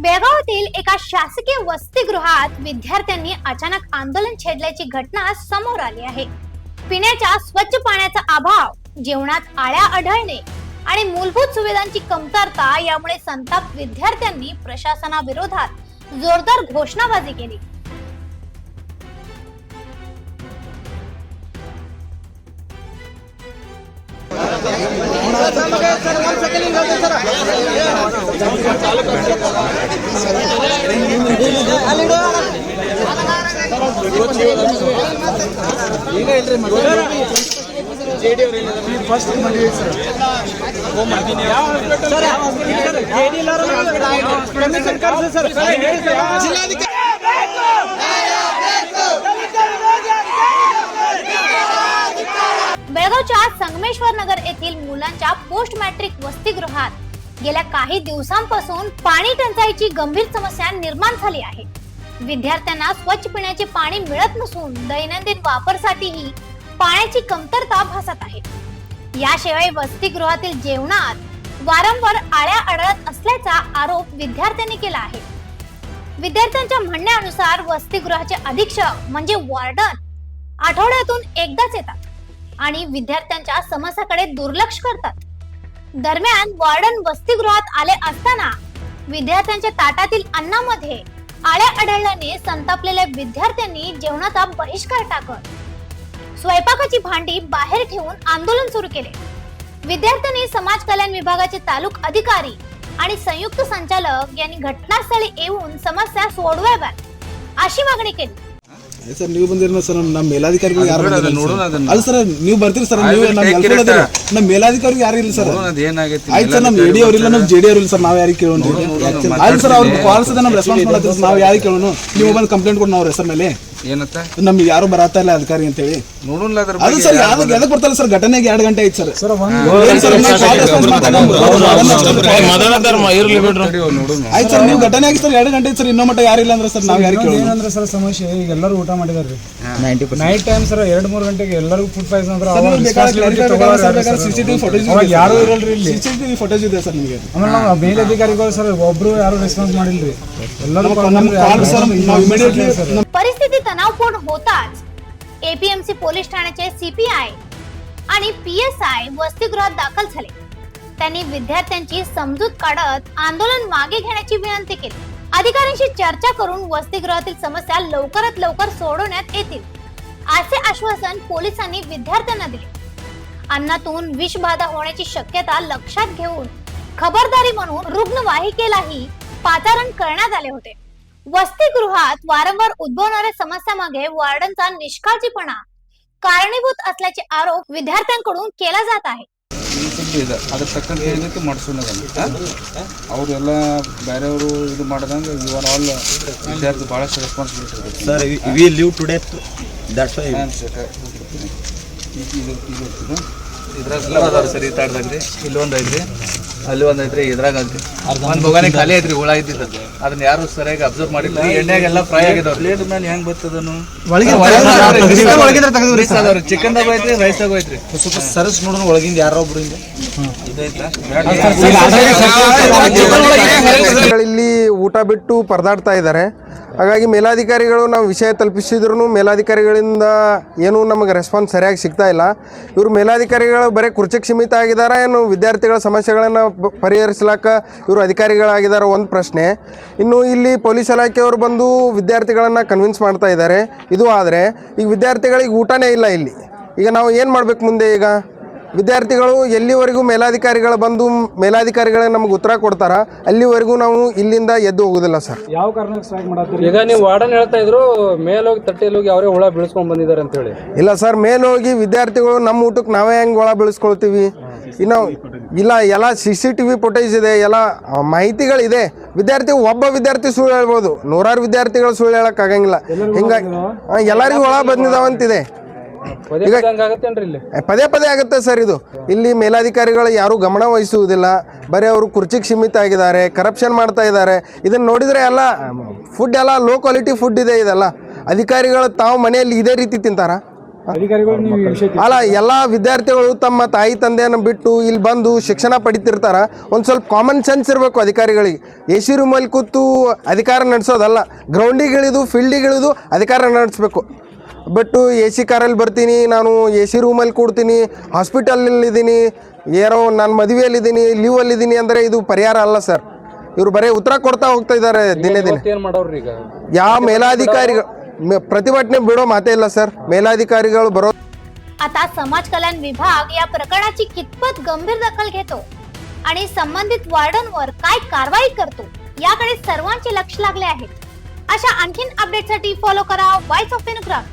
बेळगावातील एका शासकीय वसतिगृहात विद्यार्थ्यांनी अचानक आंदोलन छेडल्याची घटना समोर आली आहे। पिण्याच्या स्वच्छ पाण्याचा अभाव, जेवणात आळ्या आढळणे आणि मूलभूत सुविधांची कमतरता यामुळे संताप विद्यार्थ्यांनी प्रशासनाविरोधात जोरदार घोषणाबाजी केली। बेळगावच्या संगमेश्वर नगर येथील मुलांच्या पोस्ट मॅट्रिक वसतिगृहात गेल्या काही दिवसांपासून पाणी टंचाईची गंभीर समस्या निर्माण झाली आहे। विद्यार्थ्यांना स्वच्छ पिण्याचे पाणी मिळत नसून दैनंदिन वापरासाठीही पाण्याची कमतरता भासत आहे। याशिवाय वसतिगृहातील जेवणात वारंवार आळ्या आढळत असल्याचा आरोप विद्यार्थ्यांनी केला आहे। विद्यार्थ्यांच्या म्हणण्यानुसार वसतिगृहाचे अधीक्षक म्हणजे वॉर्डन आठवड्यातून एकदाच येतात आणि विद्यार्थ्यांच्या समस्याकडे दुर्लक्ष करतात। दरम्यान वॉर्डन वसतिगृहात आले असताना विद्यार्थ्यांच्या ताटातील अन्नामध्ये आळ्या आढळल्याने संतापलेल्या विद्यार्थ्यांनी जेवणाचा बहिष्कार टाकत स्वयंपाकाची भांडी बाहेर ठेवून आंदोलन सुरू केले। विद्यार्थ्यांनी समाज कल्याण विभागाचे तालुका अधिकारी आणि संयुक्त संचालक यांनी घटनास्थळी येऊन समस्या सोडवाव्यात अशी मागणी केली। सर ನೀವು ಬಂದಿರನ ಸರ್ ನಮ್ಮ ಮೇಲಾಧಿಕಾರಿಗಳು ಯಾರು ಅಲ್ಲ ಸರ್ ನೀವು ಬರ್ತೀರಿ ಸರ್ ನೀವು ನಮ್ಮ ಹೇಳ್ಕೊಳ್ಳೋದಿಲ್ಲ ನಮ್ಮ ಮೇಲಾಧಿಕಾರಿಗಳು ಯಾರು ಇಲ್ಲ ಸರ್ ಆಯ್ತು ಸರ್ ನಮ್ಮ ಎಡಿ ಅವರಿಲ್ಲ ನಮ್ಮ ಜೆಡಿ ಅವರಿಲ್ಲ ಸರ್ ನಾವು ಯಾರಿಗೆ ಕೇಳೋಣ ಆಯ್ತು ಸರ್ ಅವ್ರಿಗೆ ಕಾಲ್ಸ್ ಇದೆ ನಮ್ಮ ರೆಸ್ಪಾನ್ಸ್ ಮಾಡತ್ತೀವಿ ನಾವು ಯಾರಿಗೆ ಕೇಳೋಣ ನೀವು ಬಂದು ಕಂಪ್ಲೇಂಟ್ ಕೊಡಿ ನಾವು ಹೆಸರ ಮೇಲೆ ಏನಂತ ನಮ್ಗೆ ಯಾರು ಬರತ್ತಾ ಇಲ್ಲ ಅಧಿಕಾರಿ ಅಂತ ಹೇಳಿ ನೋಡೋಣ ಅದು ಸರ್ ಯಾವ್ದಕ್ಕೆ ಬರ್ತಾರಲ್ಲ ಸರ್ ಘಟನೆಗೆ 2 ಗಂಟೆ ಆಯ್ತು ಸರ್ ಆಯ್ತು ಸರ್ ನೀವು ಘಟನೆ ಆಗಿ ಸರ್ 2 ಗಂಟೆ ಸರ್ ಇನ್ನೂ ಮಟ್ಟ ಯಾರಿಲ್ಲ ಅಂದ್ರೆ ಸರ್ ನಾವು ಯಾರಿಗೆ ಕೇಳೋಣ ಏನಂದ್ರೆ ಸರ್ ಸಮಸ್ಯೆ ಈಗ ಎಲ್ಲರೂ ಊಟ ಮಾಡಿದಾರೆ 90% ನೈಟ್ ಟೈಮ್ ಸರ್ 2-3 ಗಂಟೆಗೆ ಎಲ್ಲರಿಗೂ ಫುಡ್ ಪಾಯ್ಸನ್ ಅಂದ್ರೆ ಸಿಸಿಟಿವಿ ಫುಟೇಜ್ ಯಾರು ಇರಲ್ರಿ ಇಲ್ಲಿ ಸಿಸಿಟಿವಿ ಫುಟೇಜ್ ಇದೆ ಸರ್ ನಿಮಗೆ ಆಮೇಲೆ ನಾವು ಮೇಲಧಿಕಾರಿಗಳು ಸರ್ ಒಬ್ರು ಯಾರು ರೆಸ್ಪಾನ್ಸ್ ಮಾಡಿಲ್ರಿ ಎಲ್ಲರೂ परिस्थिती तणावपूर्ण होताच एपीएमसी पोलीस ठाण्याचे सीपीआय आणि पीएसआय वसतिगृहात दाखल झाले। त्यांनी विद्यार्थ्यांची समजूत काढत आंदोलन मागे घेण्याची विनंती केली। अधिकाऱ्यांशी चर्चा करून वसतिगृहातील समस्या लवकरात लवकर सोडवण्यात येतील असे आश्वासन पोलिसांनी विद्यार्थ्यांना दिले। अन्नातून विषबाधा होण्याची शक्यता लक्षात घेऊन खबरदारी म्हणून रुग्णवाहिकेलाही पाचारण करण्यात आले होते। वसतिगृहात वारंवार उद्भवणाऱ्या समस्यामागे वॉर्डनचा निष्काळजीपणा कारणीभूत असल्याचे आरोप विद्यार्थ्यांकडून केला जात आहे। ಅದಕ್ಕೆ ತಕ್ಕಂತೆ ಏನೈತೆ ಮಾಡಿಸೋಣ ಅವರೆಲ್ಲ ಬೇರೆಯವರು ಇದು ಮಾಡಿದಂಗೆ ಇವರ್ ಆಲ್ ವಿದ್ಯಾರ್ಥಿ ಭಾಳಷ್ಟು ರೆಸ್ಪಾನ್ಸಿಬಿಲಿಟಿ ಇರುತ್ತೆ sir we live today that's why ಇದ್ರಾಗ ಅದಾವ ಸರ್ ಈ ತಾಡ್ದಾಗ್ರಿ ಇಲ್ಲೊಂದು ಐತ್ರಿ ಅಲ್ಲಿ ಒಂದು ಐತ್ರಿ ಇದ್ರಾಗ ಐತ್ರಿ ಒಂದು ಬೊಗಾನೆ ಖಾಲಿ ಐತ್ರಿ ಹುಳ ಇದ್ದಿದ್ದು ಅದನ್ನ ಯಾರು ಸರಿಯಾಗಿ ಅಬ್ಸರ್ವ್ ಮಾಡಿಲ್ಲ ಎಣ್ಣೆಗೆಲ್ಲ ಫ್ರೈ ಆಗಿದಾವ ಪ್ಲೇಟ್ ಮೇಲೆ ಹೆಂಗ್ ಬರ್ತದನು ಚಿಕನ್ದಾಗ ಐತ್ರಿ ರೈಸ್ದಾಗ ಐತ್ರಿ ಸ್ವಲ್ಪ ಸರ್ಸ್ ನೋಡೋಣ ಒಳಗಿಂದ ಯಾರೋ ಒಬ್ರು ಹಿಂಗೆ ಇಲ್ಲಿ ಊಟ ಬಿಟ್ಟು ಪರದಾಡ್ತಾ ಇದ್ದಾರೆ। ಹಾಗಾಗಿ ಮೇಲಾಧಿಕಾರಿಗಳು ನಾವು ವಿಷಯ ತಲುಪಿಸಿದ್ರು ಮೇಲಾಧಿಕಾರಿಗಳಿಂದ ಏನೂ ನಮಗೆ ರೆಸ್ಪಾನ್ಸ್ ಸರಿಯಾಗಿ ಸಿಗ್ತಾ ಇಲ್ಲ। ಇವರು ಮೇಲಾಧಿಕಾರಿಗಳು ಬರೀ ಕುರ್ಚಿಗೆ ಸೀಮಿತ ಆಗಿದ್ದಾರೆ ಏನು ವಿದ್ಯಾರ್ಥಿಗಳ ಸಮಸ್ಯೆಗಳನ್ನು ಪರಿಹರಿಸ್ಲಾಕ ಇವರು ಅಧಿಕಾರಿಗಳಾಗಿದ್ದಾರೆ ಒಂದು ಪ್ರಶ್ನೆ। ಇನ್ನು ಇಲ್ಲಿ ಪೊಲೀಸ್ ಇಲಾಖೆಯವರು ಬಂದು ವಿದ್ಯಾರ್ಥಿಗಳನ್ನು ಕನ್ವಿನ್ಸ್ ಮಾಡ್ತಾ ಇದ್ದಾರೆ। ಇದು ಆದರೆ ಈಗ ವಿದ್ಯಾರ್ಥಿಗಳಿಗೆ ಊಟನೇ ಇಲ್ಲ ಇಲ್ಲಿ। ಈಗ ನಾವು ಏನು ಮಾಡಬೇಕು ಮುಂದೆ? ಈಗ ವಿದ್ಯಾರ್ಥಿಗಳು ಎಲ್ಲಿವರೆಗೂ ಮೇಲಾಧಿಕಾರಿಗಳು ಬಂದು ಮೇಲಾಧಿಕಾರಿಗಳೇ ನಮಗೆ ಉತ್ತರ ಕೊಡ್ತಾರ ಅಲ್ಲಿವರೆಗೂ ನಾವು ಇಲ್ಲಿಂದ ಎದ್ದು ಹೋಗೋದಿಲ್ಲ ಸರ್। ಯಾವ ಕಾರಣಕ್ಕೆ ಸ್ಟ್ರೈಕ್ ಮಾಡತ್ತೀರಿ? ಈಗ ನೀವು ವಾರ್ಡನ್ ಹೇಳ್ತಾ ಇದ್ರು ಮೇಲೋಗಿ ತಟ್ಟೆಯಲ್ಲಿ ಹೋಗಿ ಅವರೇ ಹುಳ ಬೀಳ್ಸ್ಕೊಂಡ್ ಬಂದಿದ್ದಾರೆ ಅಂತ ಹೇಳಿ। ಇಲ್ಲ ಸರ್, ಮೇಲೋಗಿ ವಿದ್ಯಾರ್ಥಿಗಳು ನಮ್ಮ ಊಟಕ್ಕೆ ನಾವೇ ಹೆಂಗೆ ಒಳ ಬೆಳೆಸ್ಕೊಳ್ತೀವಿ? ಇನ್ನು ಇಲ್ಲ, ಎಲ್ಲ CCTV ಫುಟೇಜ್ ಇದೆ, ಎಲ್ಲ ಮಾಹಿತಿಗಳಿದೆ। ಒಬ್ಬ ವಿದ್ಯಾರ್ಥಿ ಸುಳ್ಳು ಹೇಳ್ಬೋದು, 100 ವಿದ್ಯಾರ್ಥಿಗಳು ಸುಳ್ಳು ಹೇಳಕ್ ಆಗಂಗಿಲ್ಲ। ಹಿಂಗಾಗಿ ಎಲ್ಲರಿಗೂ ಒಳ ಬಂದಿದಾವಂತಿದೆ। ಪದೇ ಪದೇ ಆಗುತ್ತೆ ಸರ್ ಇದು। ಇಲ್ಲಿ ಮೇಲಾಧಿಕಾರಿಗಳು ಯಾರು ಗಮನ ವಹಿಸುವುದಿಲ್ಲ, ಬರೀ ಅವರು ಕುರ್ಚಿಗೆ ಸೀಮಿತ ಆಗಿದ್ದಾರೆ, ಕರಪ್ಷನ್ ಮಾಡ್ತಾ ಇದ್ದಾರೆ। ಇದನ್ನ ನೋಡಿದ್ರೆ ಎಲ್ಲ ಫುಡ್ ಎಲ್ಲ ಲೋ ಕ್ವಾಲಿಟಿ ಫುಡ್ ಇದೆ। ಇದೆಲ್ಲ ಅಧಿಕಾರಿಗಳು ತಾವು ಮನೆಯಲ್ಲಿ ಇದೇ ರೀತಿ ತಿಂತಾರ? ಅಧಿಕಾರಿಗಳು ನೀವು ಈ ವಿಷಯ ಅಲ್ಲ, ಎಲ್ಲ ವಿದ್ಯಾರ್ಥಿಗಳು ತಮ್ಮ ತಾಯಿ ತಂದೆಯನ್ನು ಬಿಟ್ಟು ಇಲ್ಲಿ ಬಂದು ಶಿಕ್ಷಣ ಪಡಿತಿರ್ತಾರ. ಒಂದು ಸ್ವಲ್ಪ ಕಾಮನ್ ಸೆನ್ಸ್ ಇರಬೇಕು ಅಧಿಕಾರಿಗಳಿಗೆ. ಎ ಸಿ ರೂಮಲ್ಲಿ ಕೂತು ಅಧಿಕಾರ ನಡೆಸೋದಲ್ಲ, ಗ್ರೌಂಡಿಗೆ ಇಳಿದು ಫೀಲ್ಡಿಗೆ ಇಳಿದು ಅಧಿಕಾರ ನಡೆಸಬೇಕು. ಬಟ್ಟು ಎ ಸಿ ಕಾರಲ್ಲಿ ಬರ್ತೀನಿ, ನಾನು ಎ ಸಿ ರೂಮಲ್ಲಿ ಕೂಡ್ತೀನಿ, ಹಾಸ್ಪಿಟಲಲ್ಲಿದ್ದೀನಿ, ಏನೋ ನಾನು ಮದುವೆಯಲ್ಲಿದ್ದೀನಿ, ಲೀವಲ್ಲಿದ್ದೀನಿ ಅಂದರೆ ಇದು ಪರಿಹಾರ ಅಲ್ಲ ಸರ್. ಇವರು ಬರೀ ಉತ್ತರ ಕೊಡ್ತಾ ಹೋಗ್ತಾ ಇದ್ದಾರೆ ದಿನೇ ದಿನೇ. ಏನ್ ಮಾಡೋರ್ರಿ ಈಗ? ಯಾವ ಮೇಲಾಧಿಕಾರಿಗಳು प्रतिभटने बिडो माते ಇಲ್ಲ सर. मेलाधिकारीಗಳು बरो. आता समाज कल्याण विभाग या प्रकरणाची कितपत गंभीर दखल घेतो आणि संबंधित वार्डनवर काय कारवाई करतो याकडे सर्वांचे लक्ष लागले आहे. अशा आणखीन अपडेटसाठी फॉलो करा वॉइस ऑफ इन्क्राफ्ट.